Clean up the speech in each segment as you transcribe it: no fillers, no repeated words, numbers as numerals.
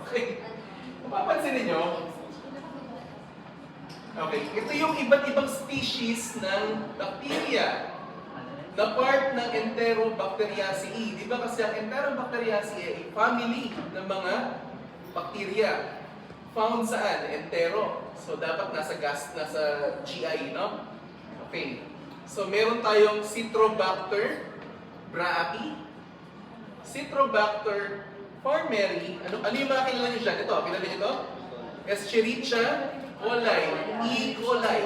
Okay. Mapapansin ninyo? Okay, ito yung iba't ibang species ng bacteria na part ng Enterobacteriaceae. Di ba kasi ang Enterobacteriaceae ay family ng mga bacteria. Found saan? Entero. So dapat nasa GI, no? Okay. So meron tayong Citrobacter braapi, Citrobacter farmeri. Ano yung mga kilala nyo dyan? Ito, kilala nyo ito? Escherichia coli, E. coli.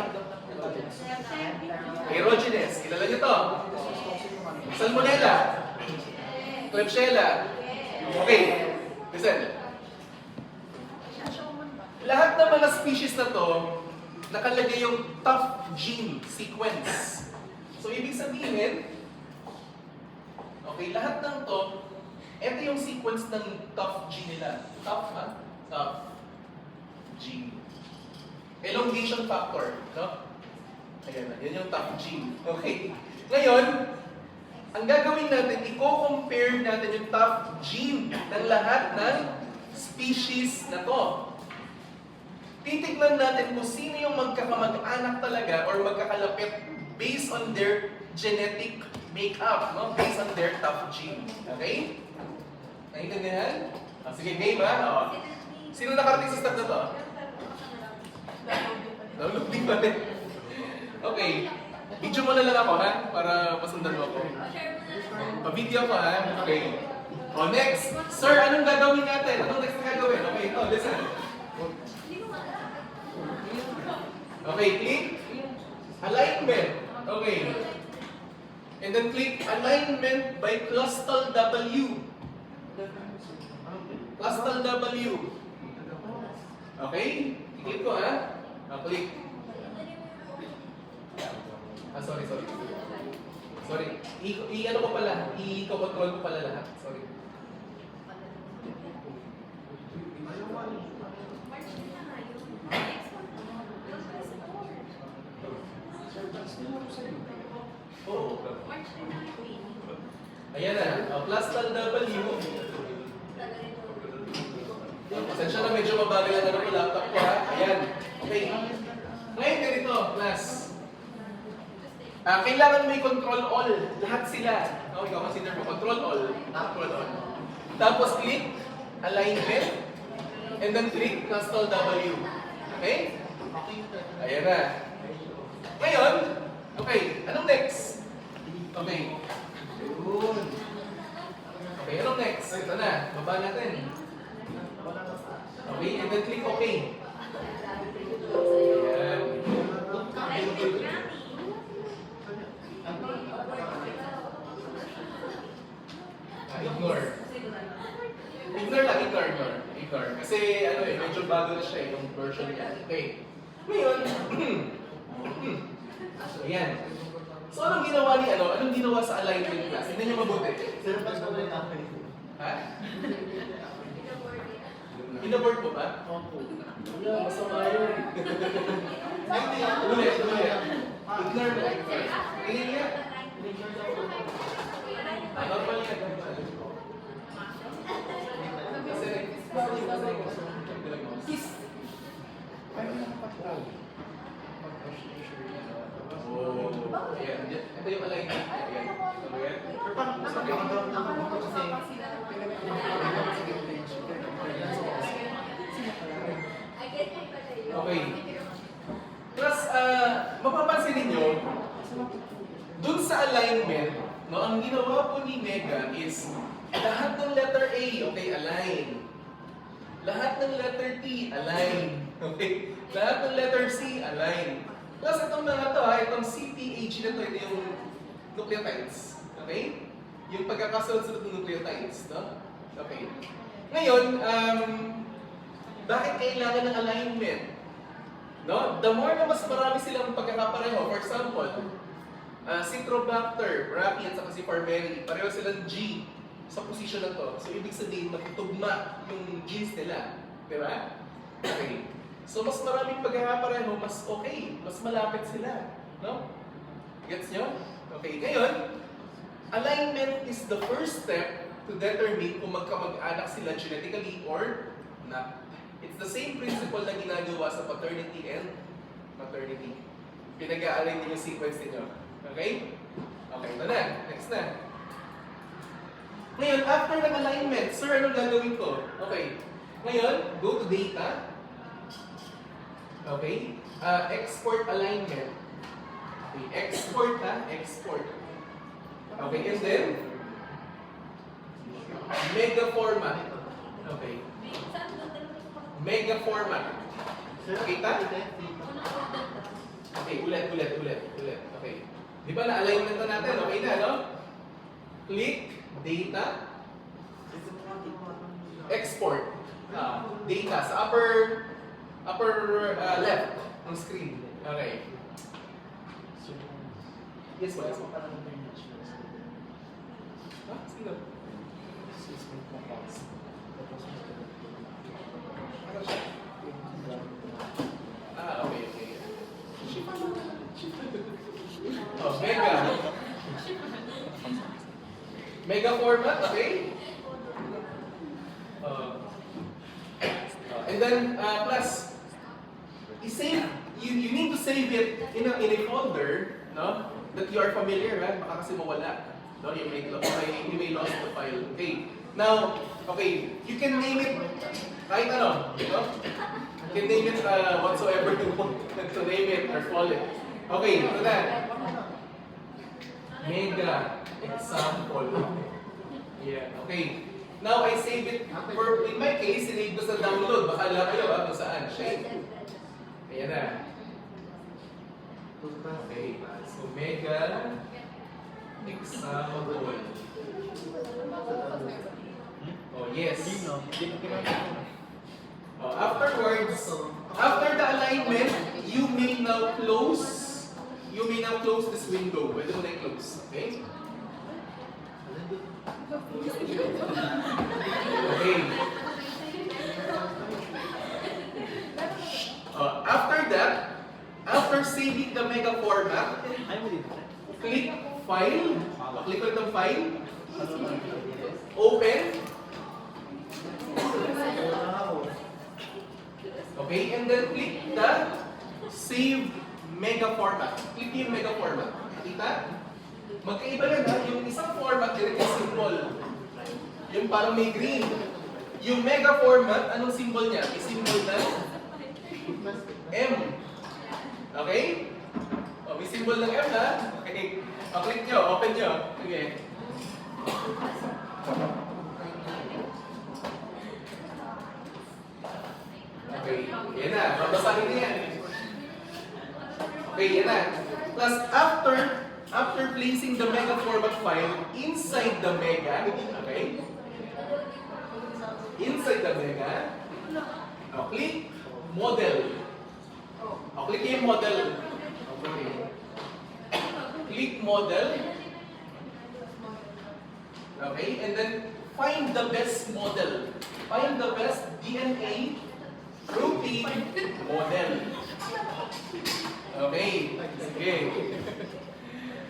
Aerogenes, kilala nyo ito? Salmonella, Klebsiella. Okay, listen. Lahat ng mga species na to, nakalagay yung tough gene sequence. So, ibig sabihin, okay, lahat ng to, ito yung sequence ng tough gene nila. Tough, ha? Tough gene. Elongation factor, no? Ayan na, yan yung tough gene. Okay. Ngayon, ang gagawin natin, i-compare natin yung tough gene ng lahat ng species na to. Titignan natin kung sino yung magkakamag-anak talaga or magkakalapit based on their genetic makeup, no? Based on their tough gene. Okay? Naintindihan? Sige, game ha? O. Sino nakarating sa step na to? Downloading pa rin. Okay. Video mo na lang ako ha? Para masundan mo ako. Pa-video ko ha? Okay. O next. Sir, anong gagawin natin? Anong next na gagawin? Okay, ito, listen. Okay, click alignment. Okay. And then click alignment by Clustal W. Clustal W. Okay? I-click ko ha. Click. Sorry. Sorry. I-ano ko pala. I-control ko pala lahat. Sorry. Oo. Ayan na. Clustal W. Pasensya na medyo mabagal ang ano ko laptop ko ha. Ayan. Okay. Ngayon ganito, class. Kailangan may control all. Lahat sila. Okay, consider mo. Control all. Control all. Tapos click alignment. And then click Clustal W. Okay? Ayan na. Ngayon, okay, anong next? Okay. Yun. Okay, anong next? Ito na, baba natin. Okay, and then click OK. Ayan. Ignore. Ignore. Kasi ano medyo bago na siya yung version niya. Okay. Ngayon, so ayan. So anong ginawa ni Anong ginawa sa alignment class? Tingnan niyo mabuti. Ha? Inaboard mo ba? Opo. Wala, masama yun. Ulit. Ignore mo. Tingnan niya. Normal yan. Kasi, ayan. Ito yung alignment. Ayan. Okay. Plus, mapapansin ninyo, dun sa alignment, no, ang ginawa po ni Mega is lahat ng letter A, okay, align. Lahat ng letter T, align. Okay? Lahat ng letter C, align. Plus, itong mga to, itong CPAG na to, ito yung nucleotides. Okay? Yung pagkakasunod-sunod ng nucleotides, no? Okay. Ngayon, bakit kailangan ng alignment? No? The more na mas marami silang pagkakapareho, for example, Citrobacter, braapi at saka si farmeri, pareho silang G sa position na to. So, ibig sabihin, magtutugma yung genes nila. Di ba? Okay. So, mas maraming pagkakapareho, mas okay. Mas malapit sila. No? Gets nyo? Okay. Ngayon, alignment is the first step to determine kung magkamag-anak sila genetically or not. It's the same principle na ginagawa sa paternity and maternity. Pinag-aaral din yung sequence ninyo. Okay? Okay, ito na. Next na. Ngayon, after ng alignment, sir, anong gagawin ko? Okay. Ngayon, go to data. Okay. Export alignment. Okay, export ha, export. Okay, and then, mega format. Okay. Mega format. Kita? Okay, ulit. Okay. Di ba na-alignment na natin? Okay na, no? Click, data, export. Data sa upper left ng screen. Okay. Yes, what? Sino? Okay. Oh, mega format, okay? And then plus i-save, you need to save it in a folder, no? That you are familiar, right? Baka kasi mawala. No, you may lost the file. Okay. Now, okay, you can name it kahit ano, no? You can name it whatsoever you want to name it or call it. Okay, ito na. Mega example. Yeah, okay. Now I save it for, in my case, sinave ko sa download. Baka alam kayo kung saan. Shape. Ayan na. Okay. So, mega example. Oh, yes. Oh, afterwards, after the alignment, you may now close this window. Pwede mo na i-close. Okay? Okay. After that, after saving the mega format, click File. Click ulit ng File. Open. Okay, and then click the Save Mega Format. Click yung Mega Format. Kita? Magkaiba yan ha, yung isang format direct yung symbol. Yung parang may green. Yung mega format, anong symbol niya? May symbol na M. Okay? O, may symbol ng M ha? Okay. O, click nyo, open nyo. Okay. Okay, yan na. Babasahin niya yan. Okay, yan na. Plus, after placing the mega format file inside the mega, okay? Inside the mega, click model. Click yung model. Okay. Click model. Okay, and then find the best model. Find the best DNA protein model. Okay. Okay.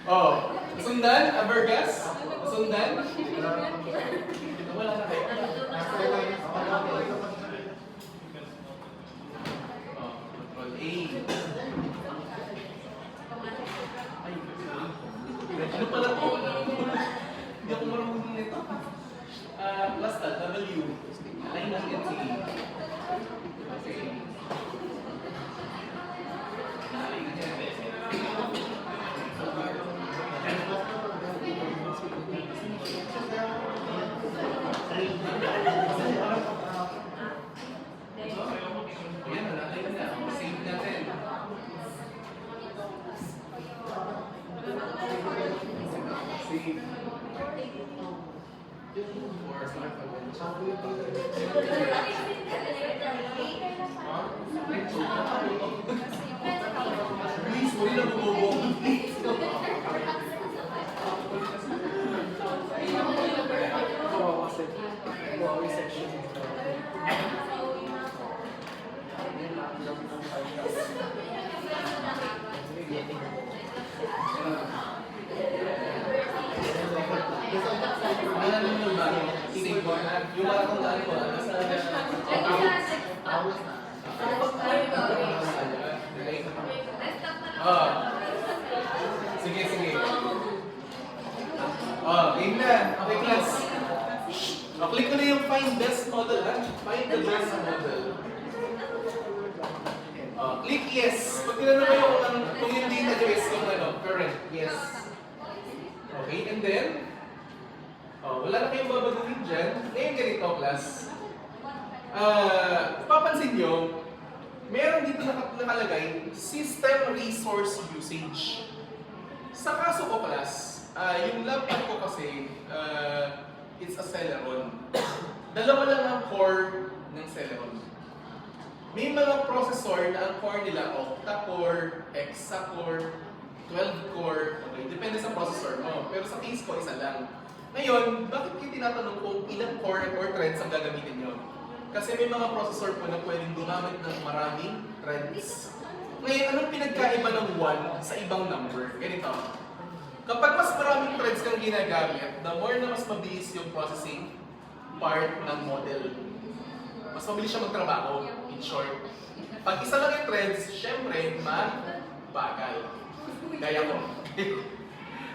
Oh, sundan, Abergas? Sundan? Wala na kayo. Control A. Ano pala po? Hindi ako marunong nito. Plus W. Align ng NC. Okay. model, ha? Find the best model. Click yes. Pag tinanong kayo kung hindi na-yes yung current, yes. Okay, and then, wala na kayong babaguhin dyan. Ngayon ganito, class. Papansin nyo, meron dito nakalagay, system resource usage. Sa kaso ko, class, yung laptop ko kasi, it's a Celeron. Dalawa lang ang core ng Celeron. May mga processor na ang core nila octa-core, hexa-core, 12-core, okay, depende sa processor mo. Pero sa case ko, isa lang. Ngayon, bakit kayo tinatanong kung ilang core or threads ang gagamitin nyo? Kasi may mga processor po na pwedeng gumamit ng maraming threads. Ngayon, anong pinagkaiba ng 1 sa ibang number? Ganito. Kapag mas maraming threads kang ginagamit, the more na mas mabilis yung processing part ng model. Mas mabilis siya magtrabaho, in short. Pag isa lang yung threads, syempre, mabagal. Gaya ko.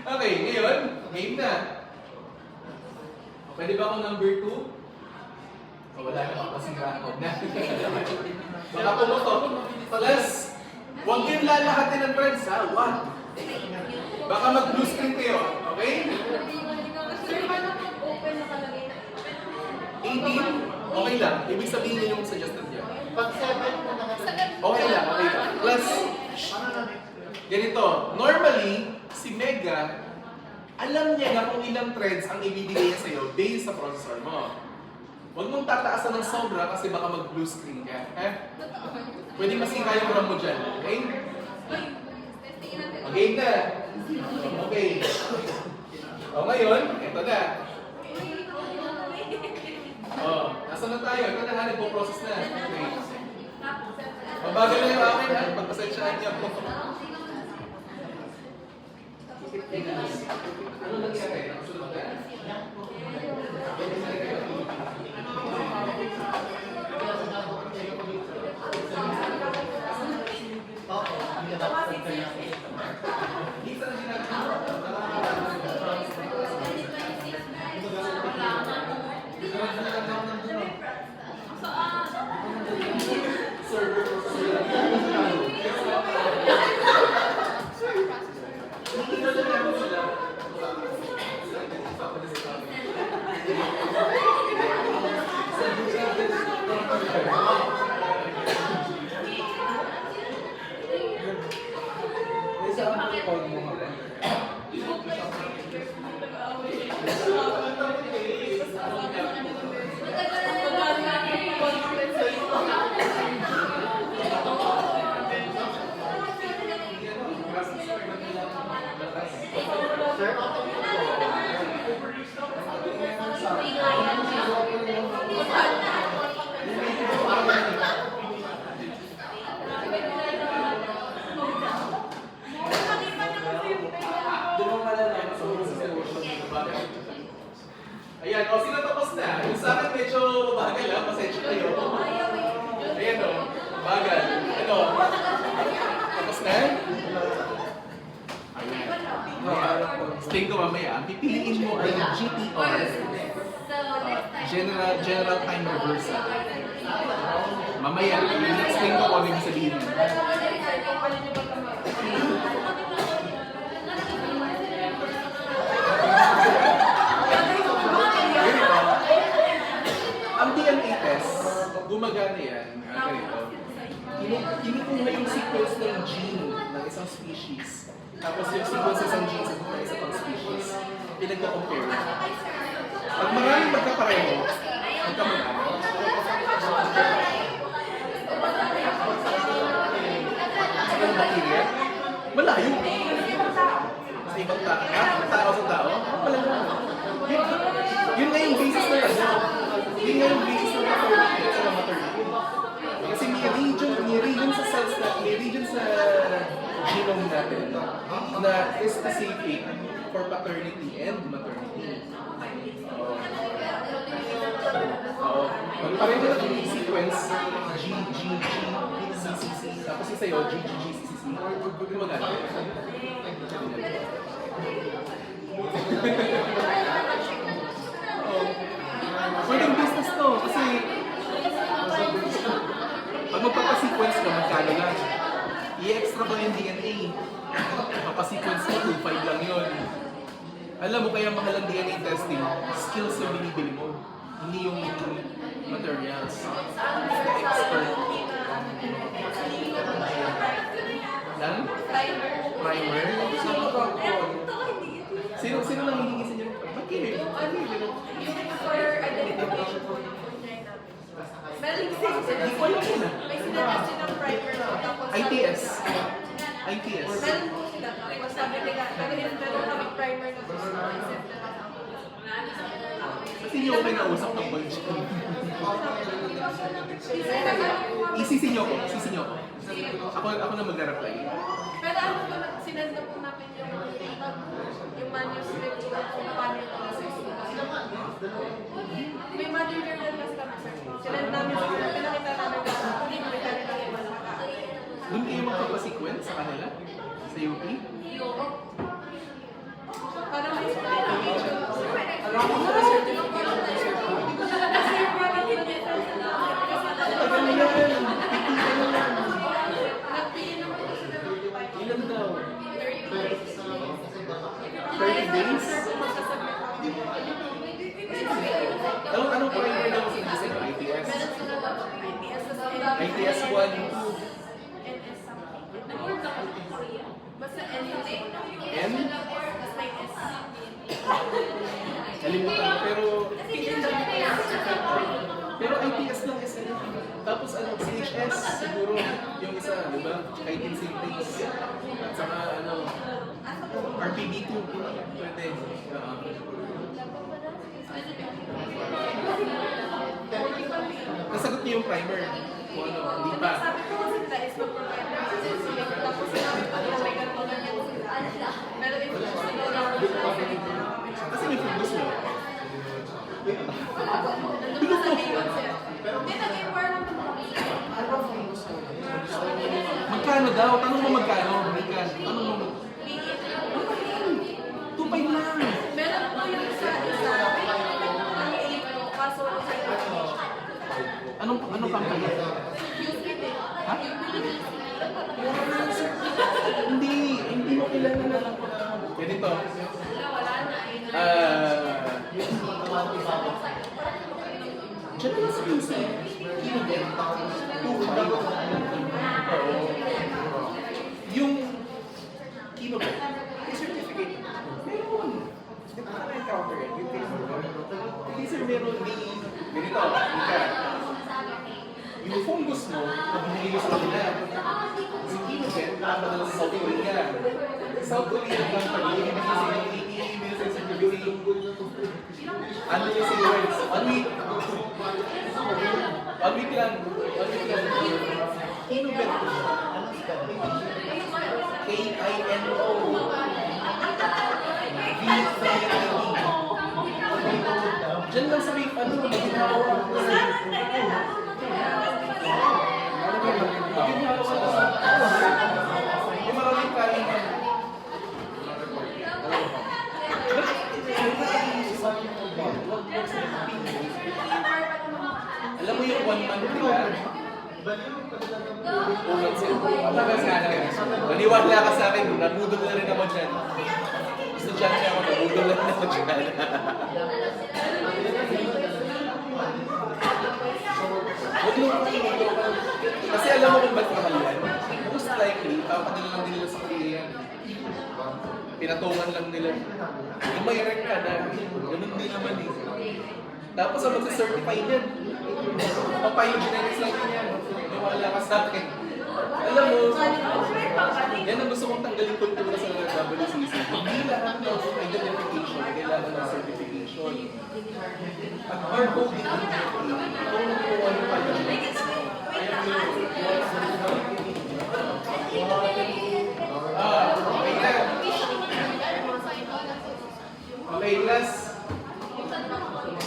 Okay, ngayon, game na. Pwede ba akong number 2? Wala na ako kasing rakod na. Baka pumuto. Plus, huwag yung lalahatin ng threads, ha? 1. Baka mag-blue screen kayo, okay? 18? Okay lang. Ibig sabihin niyo yung suggested niya. Pag 7 na nakasagad. Okay lang, okay lang. Plus, ganito. Normally, si Mega, alam niya na kung ilang threads ang ibibigay niya sa'yo based sa processor mo. Huwag mong tataasan ng sobra kasi baka mag-blue screen ka. Pwede masira yung RAM mo dyan. Okay? Okay na. Okay. O ngayon, ito na. Nasa na tayo? Ito na, nagpo-process na. Okay. Mabagal na yung akin, ha? Pagpasensyahan niya po. Ano nangyari? Nakasunod na? Isa na ginagawa. Ayan, sino tapos na? Yung sa akin medyo bagal, ha? Pasensya kayo. Ayan o, bagal. Ano? Tapos na? Ayan. Stay ko mamaya. Pipiliin mo ay GTR. General Time Reversal. Mamaya, explain ko kung ano yung sabihin. Ang DNA test, gumagana yan. Ganito. Kinukuha yung sequence ng gene ng isang species. Tapos yung sequences ng genes ng isang pang species. Pinagka-compare. Pag maraming magkapareho, magkamag-ano. Sa ibang bacteria, malayo. Sa ibang tao, tao sa tao, malayo. Yun nga yung basis na yun. Yun nga yung basis ng maternity. Kasi may region sa cells natin, may region sa genome natin na is specific for paternity and maternity. Pareho na yung sequence, G, C, C, C, tapos yung sa'yo, G, G, G, C, C, C. Gumagana. Pwedeng business to kasi ano lang. I-extra ko yung DNA. Papasequence mo, 2.5 lang yun. Alam mo kaya mahal ang DNA testing, skills yung binibili mo. Hindi yung materials. The expert. Lan? Primer? Sino nang hihingi sa inyo? Ba't kayo? For identification po yung food niya namin. Meron Hindi ko alam sila. may sinatest silang primer po. Tapos sabi ITS. nila- ITS. Meron po sila. Tapos sabi nila, meron kami primer na gusto ko i-send na lang. Kasi hindi ako kinausap ng bunch. Isisi nyo ko. Ako na mag-reply. Pero ano po, sinend na po namin yung manuscript ko kung paano yung process. May mother journal kasi kami, sir. Sinend namin sa pinakita namin kasi pinakita nila yung malaka. Doon kayo magpapasequence sa kanila? Sa UP? Parang may certification. Tagal na yan! Ilan daw? 30 days? Anong primer daw sa design? ITS? ITS 1, 2, Basta anything. N? Basta yung S. Nalimutan ko, pero ITS lang is tapos ano, CHS siguro yung isa, di ba? Chitin synthase. At saka ano, RPB2. Pwede. Nasagot niyo yung primer. Kung ano, hindi pa. Sabi ko kasi nila is mag-provide ng assessment. Tapos sinabi ko na may ganito ganyan sila. Pero if gusto nyo lang Kasi may fungus nyo. nandun pa sa Avon sila. Hindi, nag-inform naman ako. Magkano daw? Tanong mo magkano? Mika, tanong mo. 2.5 lang. Meron po yung isa, ang 8 po, kaso sa Anong company? Ha? Hindi mo kilala na lang. Ganito. wala na eh. Diyan lang sa QC. Kinogel. Yung Kinogel, may certificate. Meron. Hindi pa na encounter yan. Yung Kinogel. Hindi sir, meron di. Ganito, Mika. Yung fungus mo, na binili mo sa kanila. Si Kinogel, nakapadala sa South Korea. South Korea lang pag ibigay sa inyo, i-email sa certificate. Ano yung sequence? 1 week. 1 week lang. 1 week lang. Kinobel. K-I-N-O. V-I-N-O. Diyan lang sa may ano, maginawa. Yung maraming kain. Alam mo yung 1 month, di ba? Maniwala ka sa akin, nabudol na rin ako dyan. Estudyante ako, nabudol na rin ako dyan. Kasi alam mo kung ba't mahal yan? Most likely, papadala lang nila sa Korea yan. Pinatungan lang nila. Yung may rec ka na, ganun din naman eh. Tapos ang magsa-certify yan. Papayogenics lang din yan. Maniwala ka sa akin. Alam mo, yan ang gusto kong tanggalin kultura sa WCC. Hindi lahat ng identification kailangan ng certification. At barcoding ang kung ano pa yun. Okay na. Okay, last.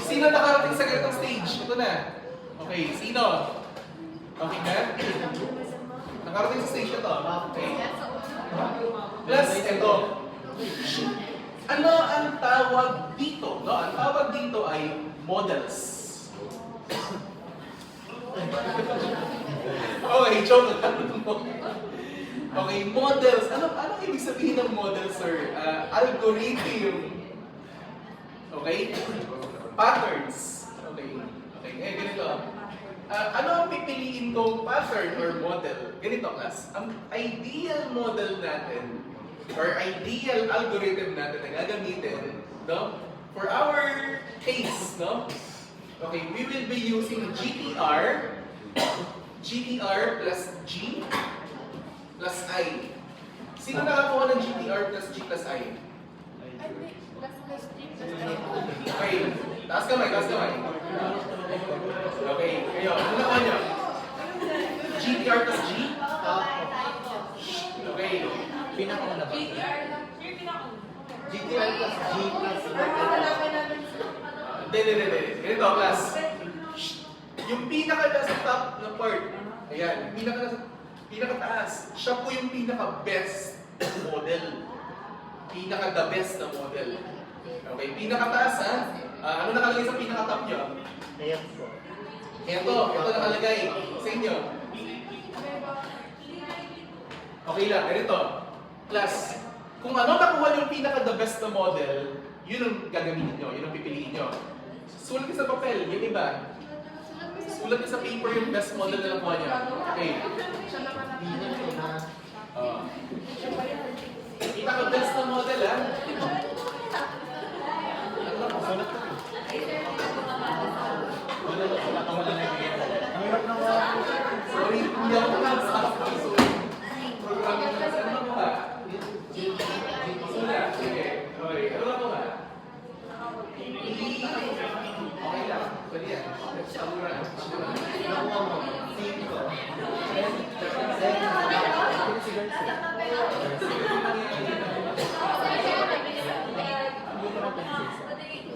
Sino nakarating sa ganitong stage? Ito na. Okay, sino? Okay na? Nakarating sa stage na to. Okay. Plus, ito. Ano ang tawag dito? No? Ang tawag dito ay models. Okay, joke lang. Okay, models. Anong ibig sabihin ng model, sir? Algorithm. Okay? Patterns. Okay. Okay, ngayon ganito. Ano ang pipiliin kong pattern or model? Ganito, class. Ang ideal model natin or ideal algorithm natin na gagamitin, no? For our case, no? Okay, we will be using GTR plus G plus I. Sino nakakuha ng GTR plus G plus I? Okay, taas kamay, taas kamay. Okay, kayo, ano nakuha niyo? GTR plus G? Okay. Pinakauna ba? GTR lang. Yung pinakauna. GTR plus G plus Hindi. Ganito, class. Yung pinaka-nasa top na part, ayan, pinaka-taas, siya po yung pinaka-best model. Pinaka-the best na model. Okay, pinaka-taas ha? Ano nakalagay sa pinaka-top nyo? Ayan po. Ito nakalagay sa inyo. Okay lang, ganito. Class, kung ano nakuha yung pinaka-the best na model, yun ang gagamitin nyo, yun ang pipiliin nyo. Sulat nyo sa papel, yung iba. Sulat nyo sa paper yung best model na nakuha nyo. Okay. Pinaka-best na model ha? Sulat ko. Ang hirap na mga... Sorry, hindi ako nakasama. Programming na sa ano ba? Sulat, sige. Okay, ano ba ba? Okay lang, pwede yan. Nakuha mo. 5.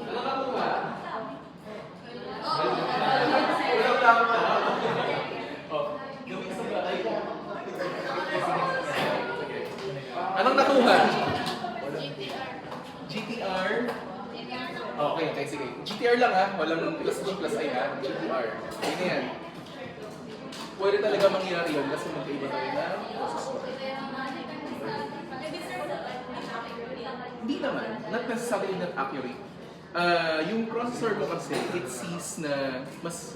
Ano ba ba? Wala lang pa. Oh, gawin sa bahay ko. Anong nakuha? GTR. Okay, sige. GTR lang ha. Walang plus G plus I ha. GTR. Okay na yan. Pwede talaga mangyari yun kasi magkaiba tayo na processor. Hindi naman. Not necessarily not accurate. Yung processor mo kasi, it sees na mas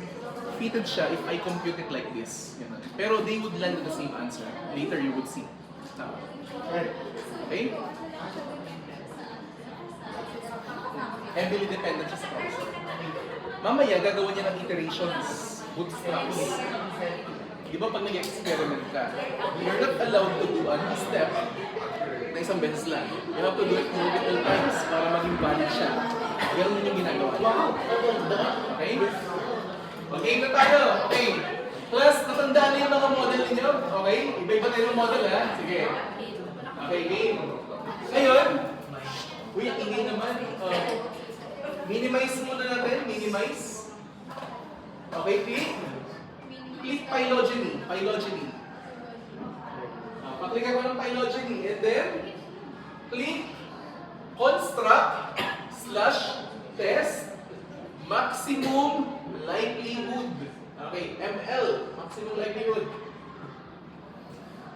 fitted siya if I compute it like this. Ganun. Pero they would land on the same answer. Later you would see. Okay? Heavily dependent siya sa processor. Mamaya, gagawa niya ng iterations, bootstraps. Di ba pag nag-experiment ka, you're not allowed to do a step na isang beses lang. You have to do it multiple times para maging valid siya. Ganun din yung ginagawa niya. Okay? Okay na tayo. Okay. Plus, natandaan na yung mga model ninyo. Okay? Iba-iba tayo ng model ha. Sige. Okay, game. Ngayon, uy, ingay naman. Minimize muna natin. Minimize. Okay, click. Click phylogeny. Phylogeny. Paklik ako ng phylogeny. And then, click construct / test maximum likelihood. Okay, ML. Maximum likelihood.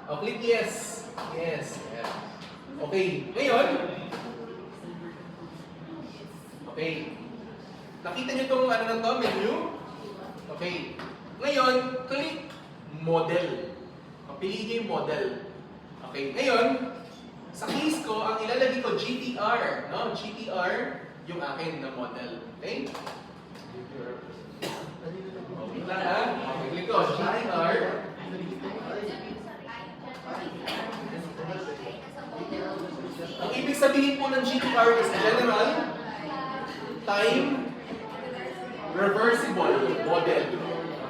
Click yes. Yes. Yeah. Okay. Ngayon, okay. Nakita niyo itong ano na to, menu? Okay. Ngayon, click model. Piliin niyo yung model. Okay. Ngayon, sa case ko, ang ilalagay ko GTR. No? GTR, yung akin na model. Okay? Okay lang ha? Okay, click ko. GTR. Ang ibig sabihin po ng GTR is general time reversible model.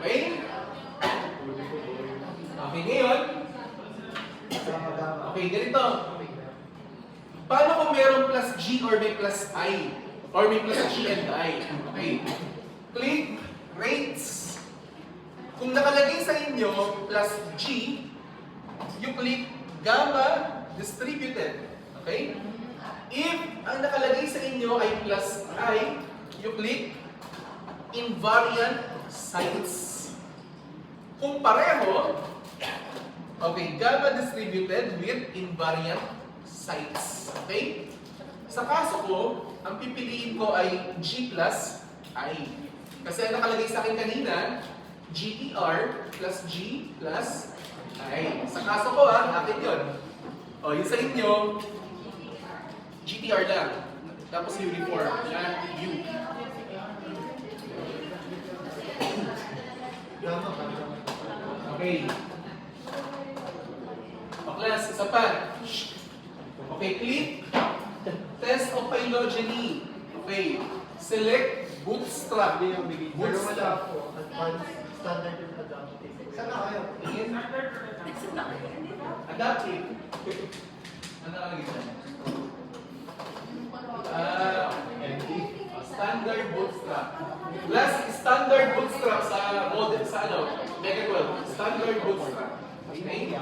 Okay? Okay, ngayon. Okay, ganito. Paano kung mayroong plus G or may plus I? Or may plus G and I? Okay. Click rates. Kung nakalagay sa inyo plus G, you click gamma distributed. Okay? If ang nakalagay sa inyo ay plus I, you click invariant sites. Kung pareho, Okay, gamma distributed with invariant sites. Okay? Sa kaso ko, ang pipiliin ko ay G plus I. Kasi ang nakalagay sa akin kanina, GTR plus G plus I. Sa kaso ko akin yun. O, yun sa inyo, GTR lang. Tapos uniform na U. Okay. Class, isa pa. Okay, click. Test of phylogeny. Okay. Select bootstrap. Pero Bootstrap. wala po. Advanced standard yung adaptive. Saan na kayo? Tingin. Adaptive. Ano nakalagay dyan? Standard bootstrap. Class, standard bootstrap sa model, sa ano? Mega 12. Standard bootstrap. Okay?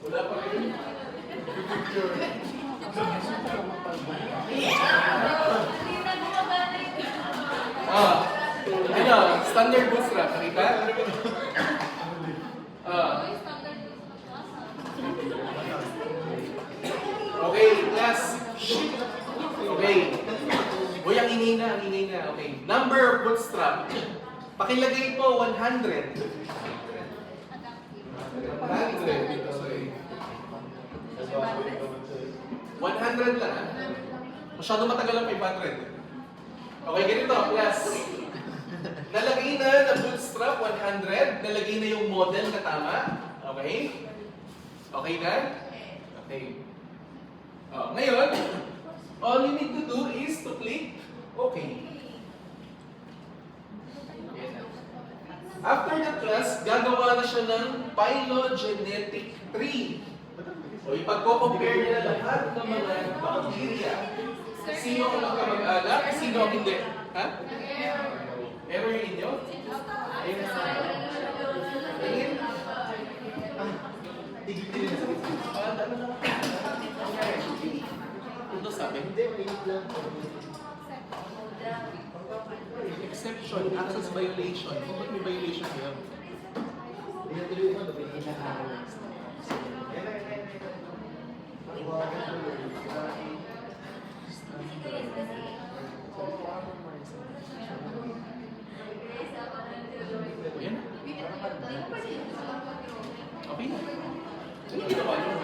Wala pa rin. Ano? Standard bootstrap. Nakita? Okay, class. Okay. Uy, ang ingay na. Okay. Number of bootstrap. Pakilagay po 100. 100 lang Masyado matagal ang 500. Okay, ganito, class. Nalagay na ng bootstrap 100. Nalagay na yung model na tama. Okay? Okay na? Okay. Ngayon, all you need to do is to click OK. After that class, gagawa na siya ng phylogenetic tree. O ipagko-compare niya lahat ng mga bacteria. Sino ang magkamag-anak? Sino ang hindi? Ha? Error yun ninyo? Ayun na. Ayun. Ano naman? Ito sabi? Hindi, mainit lang. Exception, access violation. Kung ba't may violation yun? Hindi na tuloy mo, nabigyan na ako. Yan. Okay na. Ano ginawa niyo?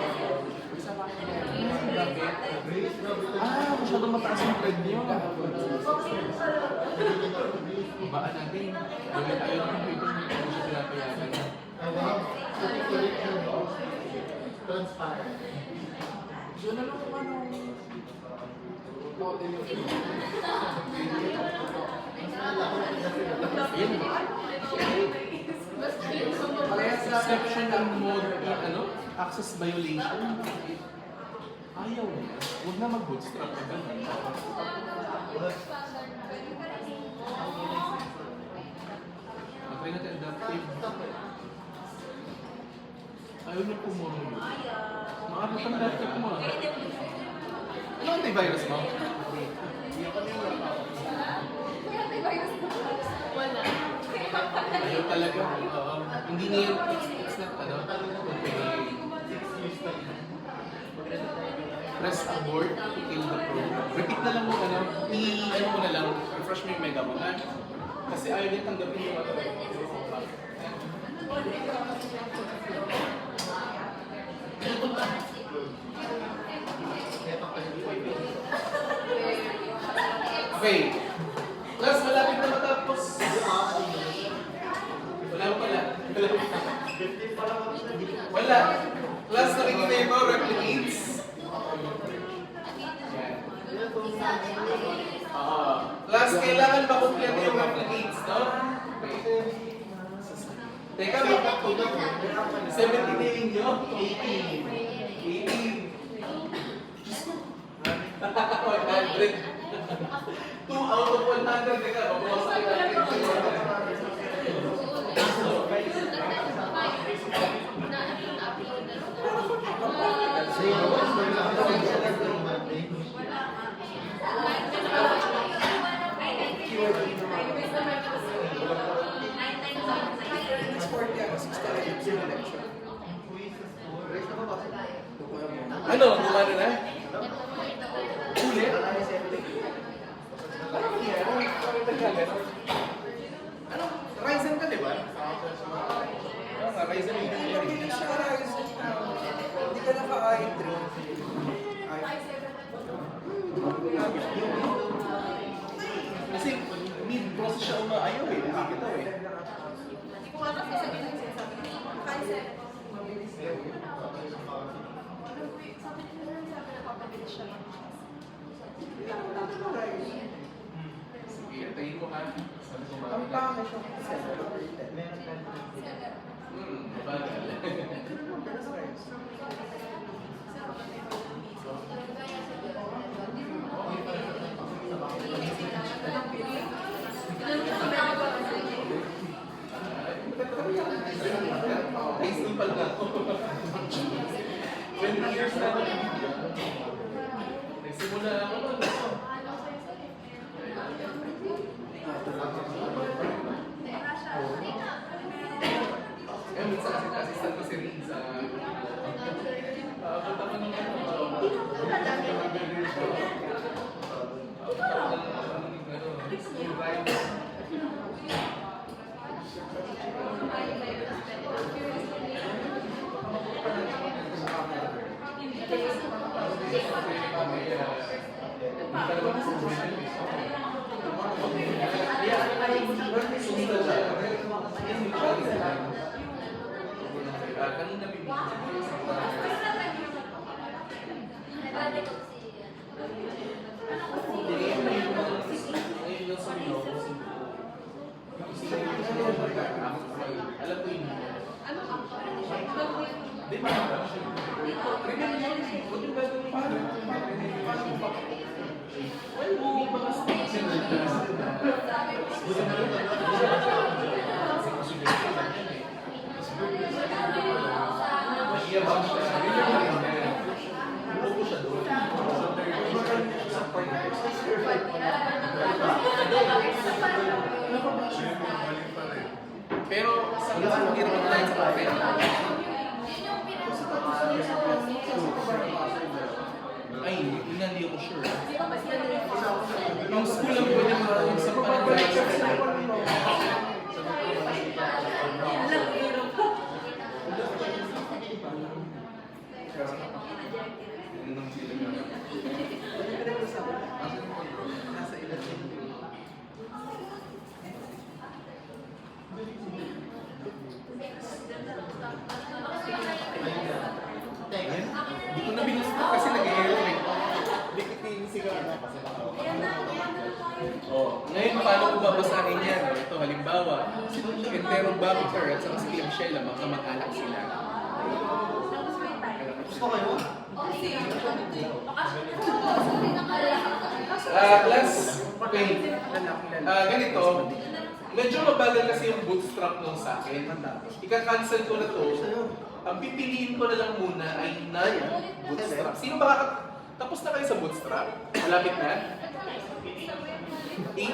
Masyadong mataas yung thread niyo. Ibaan natin. Gawin tayo ng paper na hindi siya pinapayagan. Transparent. Yun na lang kung ano. Yan. Exception ng mode ano? Access violation. Ayaw na. Huwag na mag-bootstrap ka ganun. Try natin adaptive. Ayaw na pumuro yun. Makapit ang adaptive mo. Ano ang antivirus mo? Wala. Ayaw talaga. Hindi na yun. It's not ano. Okay. Press abort to kill the program. Repeat na lang mo ano. I-ano mo na lang. Refresh mo yung mega mo. Kasi ayaw niya tanggapin yung ano. Okay. Class, malapit na matapos. Wala pa pala. Wala. Class, nakikita yung mga replicates. Class, kailangan makumpleto yung replicates, no? Okay. Teka, 70 na yun nyo? 80. 100. 2 out of 100 teka, mabawasan natin. Ano? Gumana na? Ulit? Ano nangyari? Bakit nagkagat? Ano? Ryzen ka, di ba? Oo nga, Ryzen yung nangyari. Hindi ka naka-i3. Kasi mid-process siya umaayaw eh. Nakikita eh. Hindi ko alam kung sabi ng sinasabi niya. Cancel. Sabi nila na papabilis siya ng Sige, tayin mo ka. Sabi ko Ang pangit siya. mabagal. High school pa lang ako. 20 years na ako. Nagsimula ako nun. Eh, minsan kasi assistant ko si Reed sa... Punta ko nung school ride. Kanina alam ko yun. Di ba? Huwag yung gagawin paano? Paano mo pa? Well, may mga station na iyabang siya. Buko siya doon. Pero sa mga hindi naman tayo sa papel. Ay, yun nga, hindi ako sure. Yung school lang pwede mo yung sa Hindi ko na binusto kasi nag-yellow eh. Oh, ngayon paano ko babasahin yan? Ito halimbawa, Enterobacter at saka si Klebsiella, magkamag-anak sila. Gusto kayo? Class, okay. Ganito, medyo mabagal kasi yung bootstrap nung sa akin. Ika-cancel ko na to. Ang pipiliin ko na lang muna ay non-bootstrap. Sino ba tapos na kayo sa bootstrap? Malapit na? 81.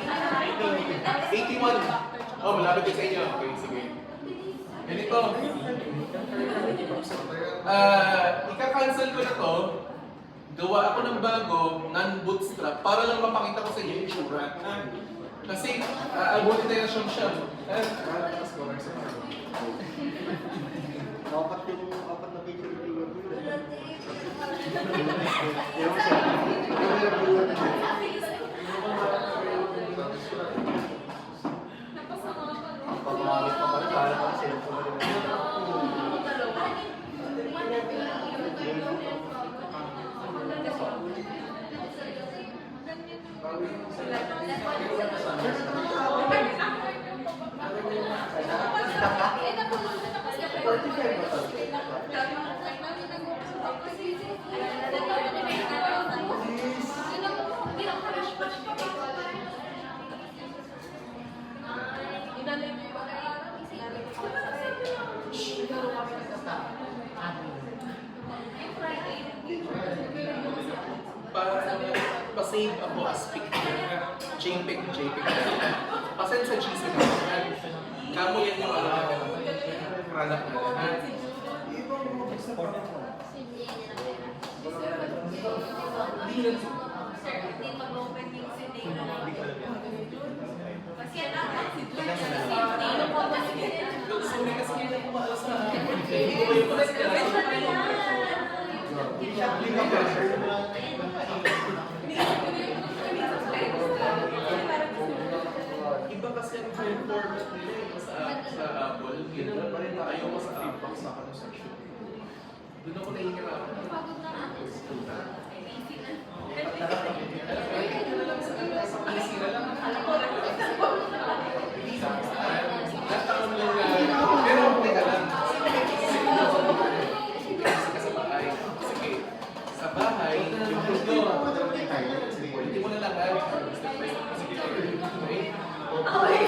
Oh, malapit din sa inyo. Okay, sige. Ganito. Ika-cancel ko na to. Gawa ako ng bago, non-bootstrap, para lang mapakita ko sa inyo yung itsura. Kasi, abutin na siya siya. Apat na picture yung pamamit pa pala para pang cellphone na rin. Pa-save ako as picture. JPEG. Pasend sa GC na. Kamo yan yung product na. Hindi lang. Sir, hindi mag-open yung sitting na lang. Kasi Sorry kasi hindi na pumaala sa akin. Hindi ko yung mas Iba kasi ang file format nila sa Apple. Yun pa rin ayaw ko sa Dropbox sa ano section. Doon ako nahihirapan. pagod na ako. Sa PC na lang. Nataon lang na. Pero teka lang. Kasi sa bahay. Sige. Sa bahay, yung video. Hindi mo na lang step by step. Sige. Okay?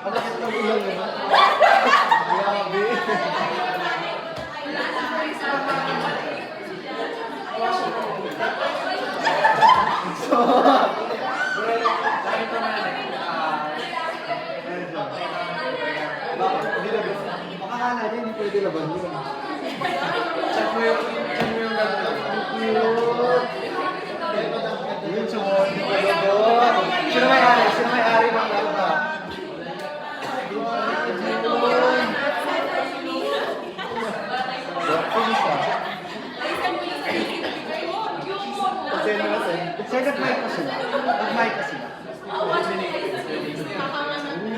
Malakit na ulan naman. Grabe. Dahil pa man, Bakit? Hindi laban. Makakala niya, hindi pwede laban yun. check mo yung ganito. Yun, sumon. Hindi pwede laban. Sino may-ari? Sino may-ari ng lata? Send mo na send. Send nag-mic pa sila. Nag-mic pa sila.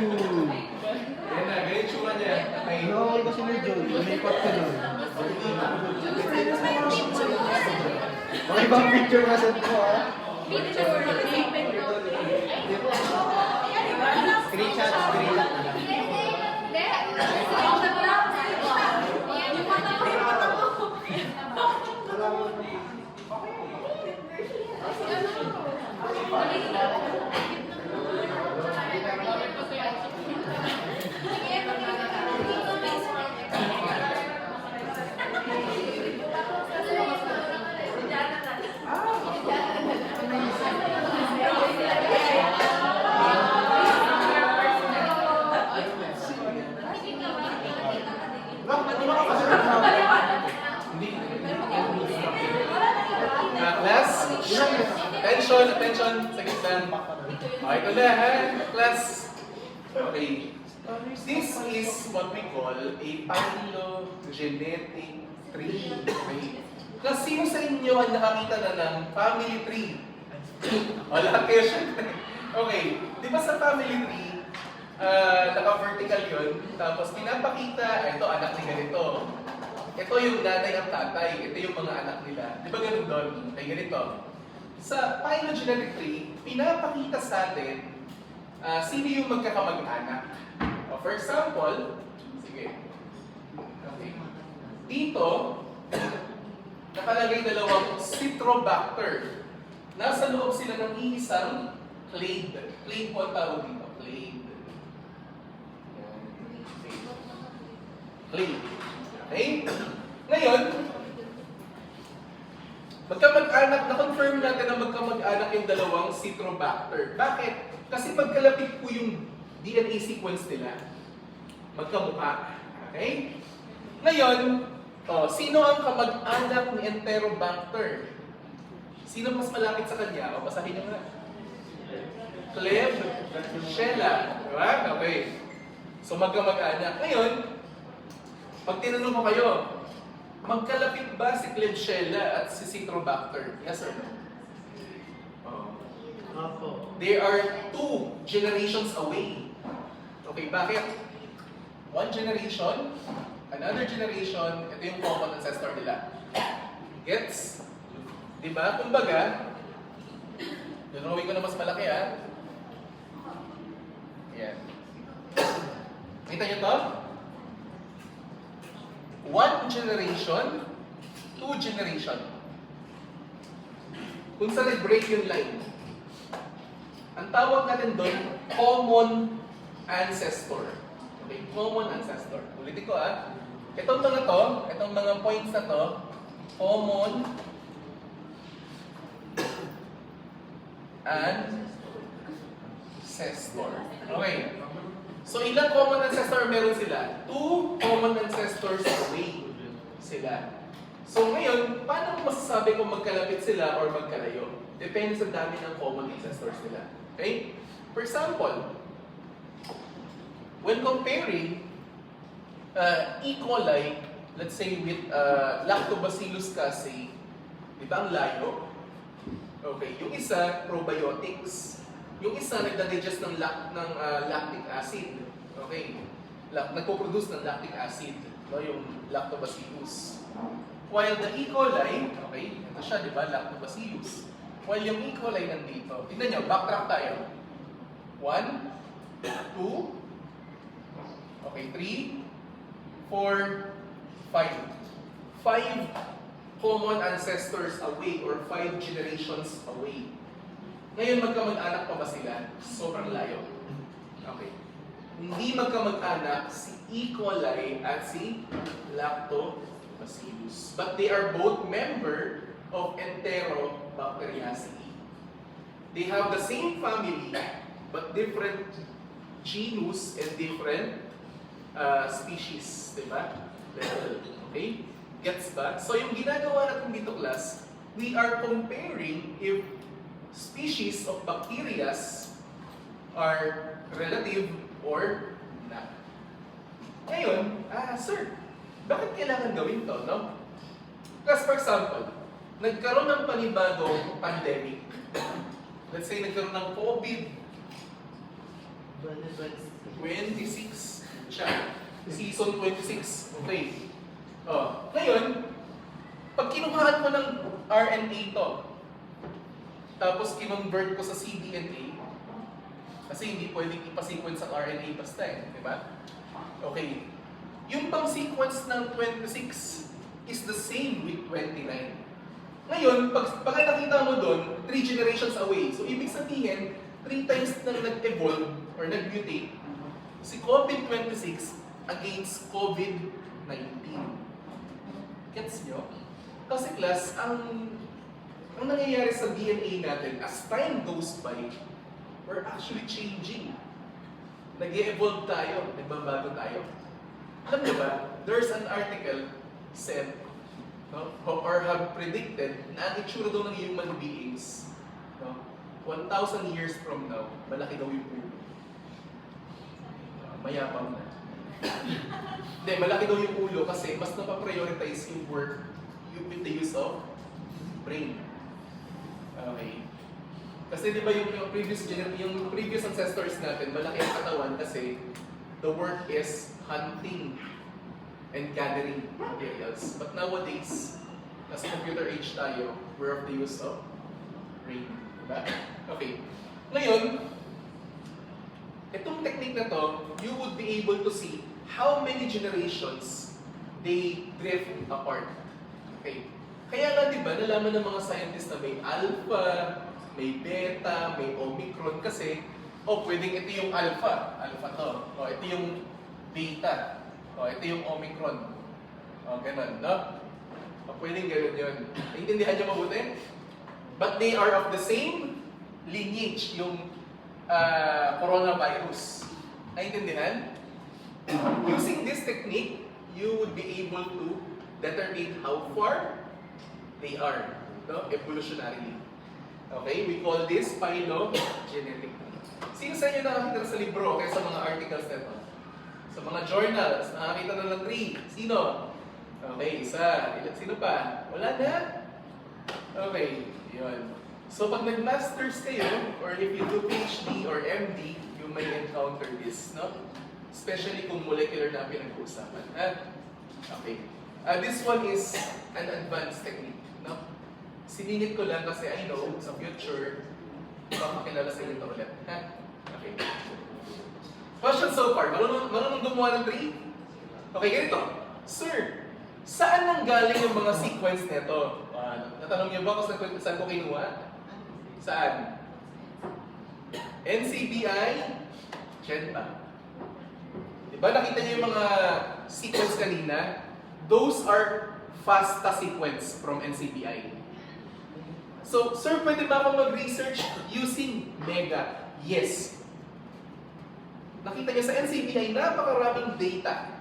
Ooh. Yan na, ganyan tsura niya. Okay. No, iba si Joel. Lumipat ka nun. Mga ibang picture na send ko ah. Screenshot, screenshot. Hindi. Class? Attention, attention. Saglit lang. Okay ko na ha, class. Okay. This is what we call a phylogenetic tree. Okay. Class, sino sa inyo ang nakakita na ng family tree? O, lahat kayo syempre. Okay. Di ba sa family tree, naka-vertical yun, tapos pinapakita, ito anak ni ganito. Ito yung nanay at tatay, ito yung mga anak nila. Di ba ganun doon? May ganito. Sa phylogenetic tree, pinapakita sa atin sino yung magkakamag-anak. O, for example, sige. Okay. Dito, nakalagay dalawang Citrobacter. Nasa loob sila ng iisang clade. Clade po ang tawag dito. Clade. Clade. Okay? Ngayon, magkamag-anak, na-confirm natin na magkamag-anak yung dalawang Citrobacter. Bakit? Kasi pagkalapit po yung DNA sequence nila, magkamukha. Okay? Ngayon, sino ang kamag-anak ni Enterobacter? Sino mas malapit sa kanya? O, basahin nyo nga. Klebsiella. Diba? Okay. So, magkamag-anak. Ngayon, pag tinanong mo kayo, magkalapit ba si Klebsiella at si Citrobacter? Yes or no? They are 2 generations away. Okay, bakit? 1 generation, another generation, ito yung common ancestor nila. Gets? Diba? Kumbaga, drawing ko na mas malaki ah. Ayan. Kita nyo to? 1 generation, 2 generation. Kung saan nag-break yung line. Ang tawag natin doon, common ancestor. Okay, common ancestor. Ulitin ko Itong mga points na to, common ancestor. Okay. So ilang common ancestor meron sila? 2 common ancestors away sila. So ngayon, paano mo masasabi kung magkalapit sila or magkalayo? Depende sa dami ng common ancestors nila. Okay? For example, when comparing E. coli, let's say with Lactobacillus casei, di ba ang layo? Okay, yung isa, probiotics. Yung isa, nagda-digest ng lactic acid. Okay, nagpo-produce ng lactic acid, no, yung Lactobacillus. While the E. coli, okay, ito siya, di ba, Lactobacillus. While yung E. coli nandito, tignan nyo, backtrack tayo. 1, 2, okay, 3, 4, 5. 5 common ancestors away or 5 generations away. Ngayon, magkamag-anak pa ba sila? Sobrang layo. Okay. Hindi magkamag-anak si E. coli at si Lactobacillus. But they are both member of Enterobacteriaceae. They have the same family, but different genus and different species, diba? Level. Okay? Gets ba? So yung ginagawa natin dito, class, we are comparing if species of bacteria are relative or not. Ngayon, sir, bakit kailangan gawin to, no? Because for example, nagkaroon ng panibagong pandemic. Let's say nagkaroon ng COVID 26 siya. Season 26. Okay. Ngayon, pag kinuhaan ko ng RNA to, tapos kinonvert ko sa cDNA, kasi hindi pwedeng ipa-sequence ang RNA basta di ba? Okay. Yung pang-sequence ng 26 is the same with 29. Ngayon, pag nakita mo doon, 3 generations away. So, ibig sabihin, 3 times na nag-evolve or nag-mutate si COVID-26 against COVID-19. Gets nyo? Kasi class, ang nangyayari sa DNA natin, as time goes by, we're actually changing. Nag-evolve tayo, nagbabago tayo. Alam nyo ba, there's an article said, no, or have predicted na ang itsura daw ng human beings, no, 1,000 years from now, malaki daw yung ulo. Mayabang na. Hindi, malaki daw yung ulo kasi mas napaprioritize yung work with the use of brain. Okay. Kasi di ba yung previous ancestors natin, malaki ang katawan kasi the work is hunting and gathering materials. But nowadays, as computer age tayo, we're of the use of brain. Diba? Okay. Ngayon, itong technique na to, you would be able to see how many generations they drift apart. Okay. Kaya nga diba, nalaman ng mga scientists na may alpha, may beta, may omicron kasi, pwedeng ito yung alpha to. Ito yung beta. Ito yung omicron. Ganun, no? Pwedeng ganun yun. Naintindihan niyo mabuti? But they are of the same lineage, yung coronavirus. Naintindihan? Using this technique, you would be able to determine how far they are, no? Evolutionarily. Okay? We call this phylogenetic. Sino sa inyo nakakita sa libro kaya sa mga articles na ito? Sa mga journals, nakakita na lang 3. Sino? Okay, isa. Sino pa? Wala na? Okay, yun. So pag nag-masters kayo, or if you do PhD or MD, you may encounter this, no? Especially kung molecular na pinag-uusapan. Okay. This one is an advanced technique, no? Siningit ko lang kasi I know sa future, makakilala sa inyo ito ulit. Okay. Question so far, marunong gumawa ng tree? Okay, ganito. Sir, saan nang galing yung mga sequence nito? Natanong niyo ba kung saan ko kinuha? Saan? NCBI? GenBank. Diba nakita niyo yung mga sequence kanina? Those are FASTA sequence from NCBI. So, sir, pwede ba akong mag-research using Mega? Yes. Nakita niyo sa NCBI, napakaraming data.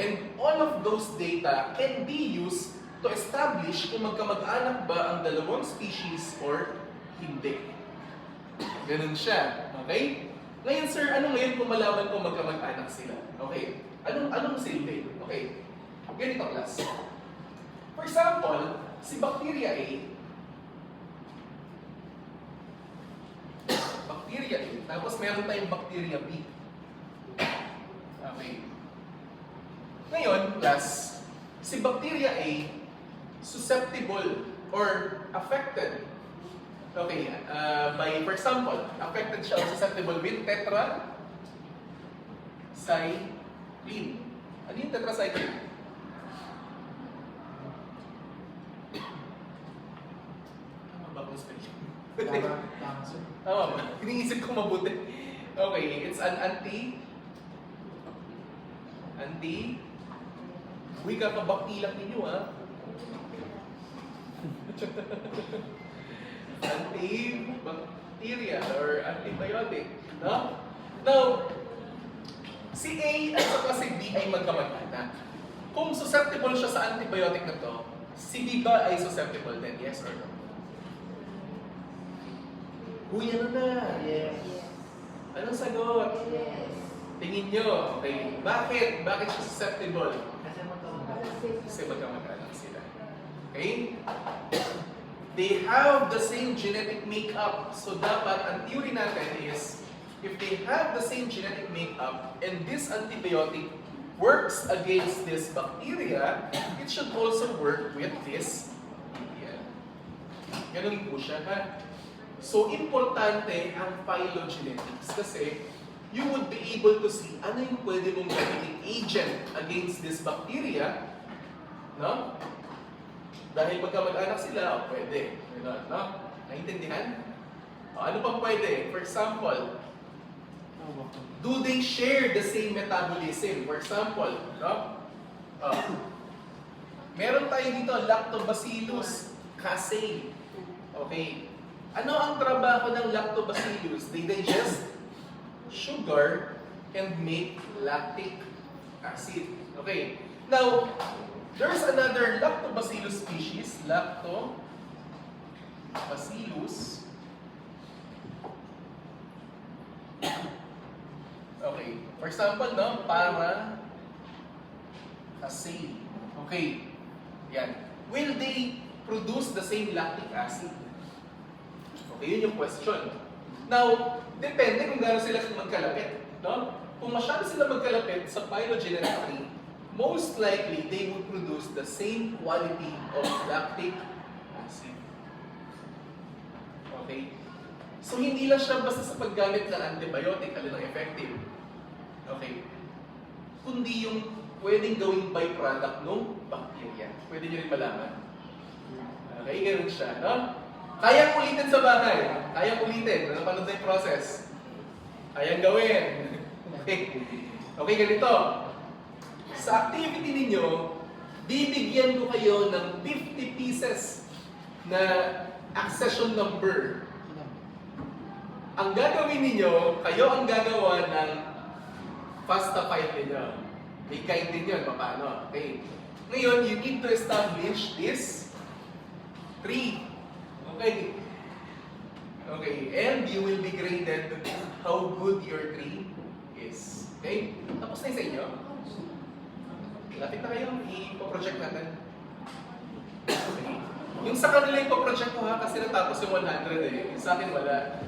And all of those data can be used to establish kung magkamag-anak ba ang dalawang species or hindi. Ganun siya. Okay? Ngayon, sir, ano ngayon kung malaman ko magkamag-anak sila? Okay. Anong silbi? Okay. Ganito, class. For example, si bacteria A, tapos meron tayong bacteria B. Okay. Ngayon, class, si bacteria A, susceptible or affected. Okay, for example, affected siya or susceptible with tetracycline. Ano yung tetracycline? Tama ba kung spelling? Tama, sir. Tama, iniisip ko mabuti. Okay, it's an uy, kakabaktilak ninyo antibacterial or antibiotic. No? Now, si A at saka si B ay magkamag-anak. Kung susceptible siya sa antibiotic na to, si B ba ay susceptible din? Yes or no? Uy, ano na? Yes. Anong sagot? Yes. Tingin nyo, okay. Bakit? Bakit siya susceptible? Kasi magkamag-anak. Kasi magkamag-anak sila. Okay? They have the same genetic makeup. So dapat, ang theory natin is, if they have the same genetic makeup and this antibiotic works against this bacteria, it should also work with this bacteria. Ganun po siya, ha? So, importante ang phylogenetics kasi you would be able to see ano yung pwede mong gamitin agent against this bacteria, no? Dahil pagka mag-anak sila, pwede. No? Naintindihan? Ano pang pwede? For example, do they share the same metabolism? For example, no? Meron tayo dito, Lactobacillus casei. Okay. Ano ang trabaho ng Lactobacillus? They digest sugar and make lactic acid. Okay. Now, there's another Lactobacillus species, Lactobacillus. Okay. For example, no, para casei. Okay. Yan. Will they produce the same lactic acid? Okay, yun yung question. Now, depende kung gaano sila magkalapit. No? Kung masyado sila magkalapit sa phylogenetic tree, most likely they would produce the same quality of lactic acid. Okay? So, hindi lang siya basta sa paggamit ng antibiotic, alin ang effective. Okay? Kundi yung pwedeng gawing byproduct ng bacteria. Pwede nyo rin malaman. Okay, ganun siya, no? Kayang ulitin sa bahay. Kayang ulitin. Napanood na yung process. Kayang gawin. Okay. Okay, ganito. Sa activity ninyo, bibigyan ko kayo ng 50 pieces na accession number. Ang gagawin ninyo, kayo ang gagawa ng FASTA file ninyo. May guide din yun, paano. Okay. Ngayon, you need to establish this tree. Okay. Okay, and you will be graded how good your tree is. Okay? Tapos na yung sa inyo. Lapit na kayo, i-project natin. Okay. Yung sa kanila i-project ko ha, kasi natapos yung 100 eh. Yung sa akin wala.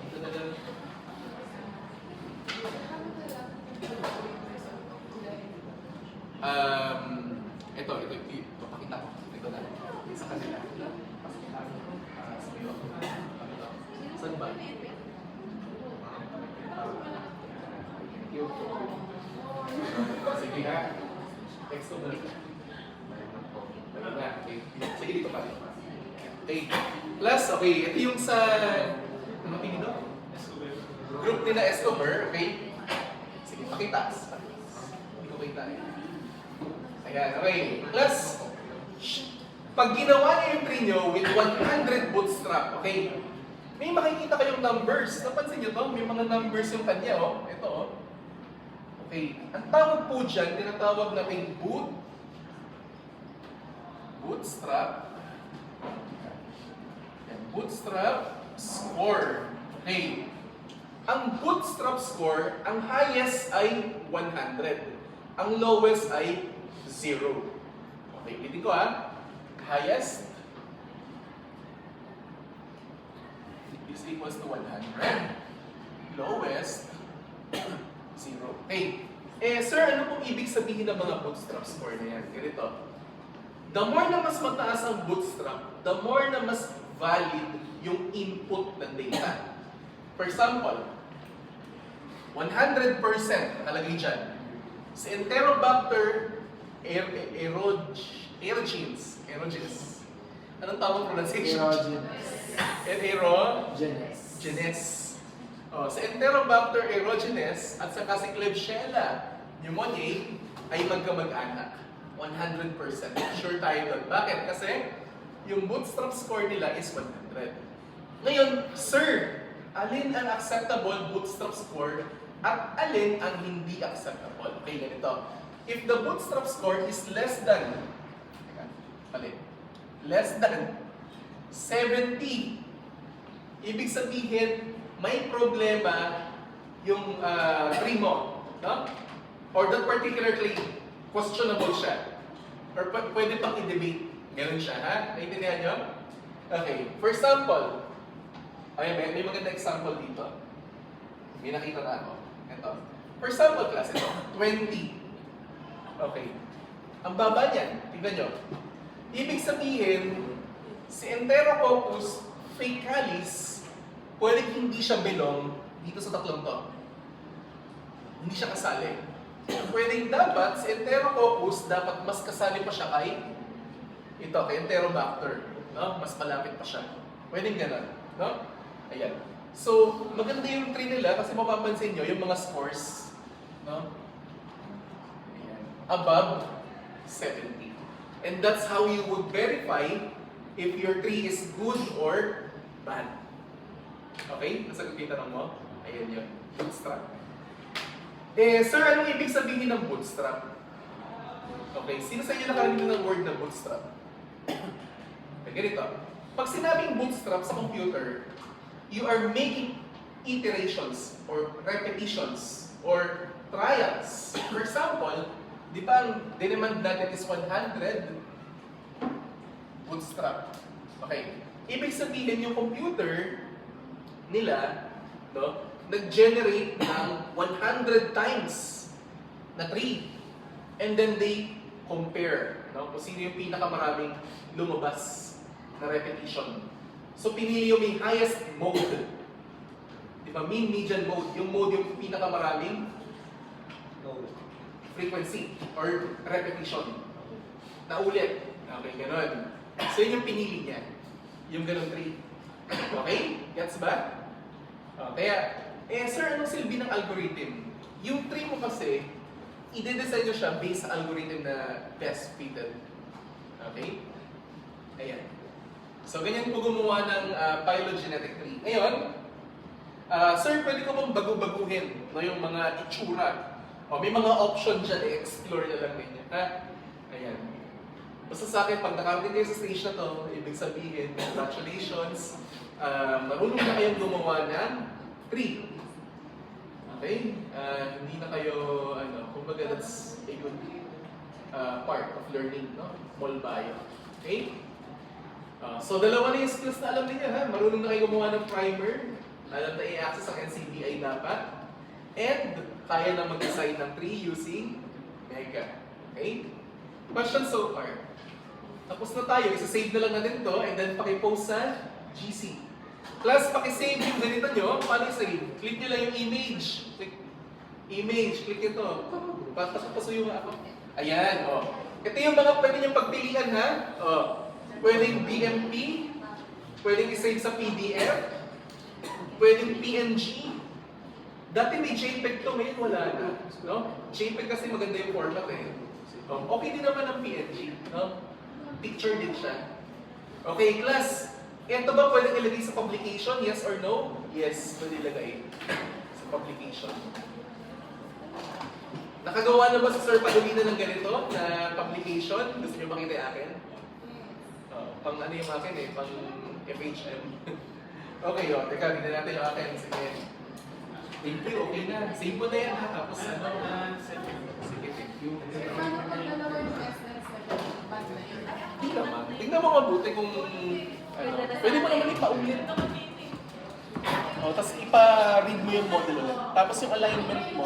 Ito na lang. Ito, pakita ko. Ito na. Sa kanila. Sa iyo. dito pa rin. Okay. Plus, okay, ito yung sa, ano tingin doon? Group nila Escobar, okay? Sige, pakita. Hindi ko kita eh. Ayan, okay. Plus, pag ginawa niyo yung tree nyo with 100 bootstrap, okay? May makikita kayong numbers. Napansin niyo to? May mga numbers yung kanya, oh. Ito, oh. Okay. Ang tawag po dyan, tinatawag natin bootstrap. And bootstrap score. Okay. Ang bootstrap score, ang highest ay 100. Ang lowest ay 0. Okay, ulitin ko ha. Highest is equals to 100. Lowest, 0. Okay. Sir, ano pong ibig sabihin ng mga bootstrap score na yan? Ganito. The more na mas mataas ang bootstrap, the more na mas valid yung input ng data. For example, 100% nakalagay dyan. Sa Enterobacter aerogenes. Anong tamang pronunciation? Aerogenes. Oh, sa Enterobacter aerogenes at sa si Klebsiella pneumoniae ay magkamag-anak. 100%. Sure tayo doon. Bakit? Kasi yung bootstrap score nila is 100. Ngayon, sir, alin ang acceptable bootstrap score at alin ang hindi acceptable? Okay, ganito. If the bootstrap score is less than 70, ibig sabihin, may problema yung tree mo, no? Or that particular claim, questionable siya. Or pwede pang i-debate. Ganun siya, ha? Naintindihan nyo? Okay. For example, may maganda example dito. May nakita na ako. Ito. For example, class, ito. 20. Okay. Ang baba niyan, tignan nyo. Ibig sabihin, si Enterococcus faecalis, pwedeng hindi siya belong dito sa tatlong to. Hindi siya kasali. Pwedeng dapat, si Enterococcus, dapat mas kasali pa siya kay ito, kay Enterobacter. No? Mas malapit pa siya. Pwedeng ganun. No? Ayan. So, maganda yung tree nila kasi mapapansin nyo yung mga scores. No? Ayan. Above 70. And that's how you would verify if your tree is good or bad. Okay? Nasagot yung tanong mo? Ayan yun. Bootstrap. Sir, anong ibig sabihin ng bootstrap? Okay, sino sa inyo nakarinig ng word na bootstrap? Okay, ganito. Pag sinabing bootstrap sa computer, you are making iterations or repetitions or trials. For example, di ba ang dinemand natin is 100 bootstrap. Okay. Ibig sabihin yung computer nila, no, nag-generate ng 100 times na tree. And then they compare, no, kung sino yung pinakamaraming lumabas na repetition. So pinili yung may highest mode. Di ba? Mean, median mode. Yung mode yung pinakamaraming frequency or repetition. Naulit. Okay, ganun. So yun yung pinili niya. Yung ganun tree. Okay? Gets ba? Kaya, sir, anong silbi ng algorithm? Yung tree mo kasi, i-design nyo siya based sa algorithm na best fitted. Okay? Ayan. So, ganyan po gumawa ng phylogenetic tree. Ngayon, sir, pwede ko bang bagu-baguhin no, yung mga itsura? O, may mga option dyan, i-explore na lang ninyo. Ha? Ayan. Basta sa akin, pag nakarating kayo sa stage na to, ibig sabihin, congratulations, marunong na kayong gumawa ng tree. Okay? Hindi na kayo, kumbaga that's a good part of learning, no? Small bio. Okay? So, dalawa na yung skills na alam niyo, ha? Marunong na kayo gumawa ng primer, alam na i-access ang NCBI dapat, and kaya na mag-design ng tree using Mega. Okay? Question so far. Tapos na tayo, isa-save na lang natin to, and then paki-post sa GC. Class, paki-save yung ganito nyo, paano i-save? Click nyo lang yung image. Click ito. Pasuyong ako. Ayan, oh. Ito yung mga pwede nyo pagpilian, ha? Oh. pwedeng BMP, pwedeng isave sa PDF, pwedeng PNG. Dati may JPEG to, ngayon wala na. No? JPEG kasi maganda yung format eh. Okay din naman ang PNG. No? Picture din siya. Okay, class. Ito ba pwedeng ilagay sa publication? Yes or no? Yes, pwede ilagay sa publication. Nakagawa na ba si Sir Padolina ng ganito na publication? Gusto niyo makita yung akin? Pang ano yung akin eh, pang FHM. Okay, teka, tignan natin yung akin. Sige. Thank you, okay na. Save mo na yan ha. Tapos ano, sige, thank you. Paano pag dalawa yung essence na bag na yun? Hindi naman. Tingnan mo mabuti kung ano. Pwede mo naman ipaulit. Tapos ipa-read mo yung model ulit. Tapos yung alignment mo,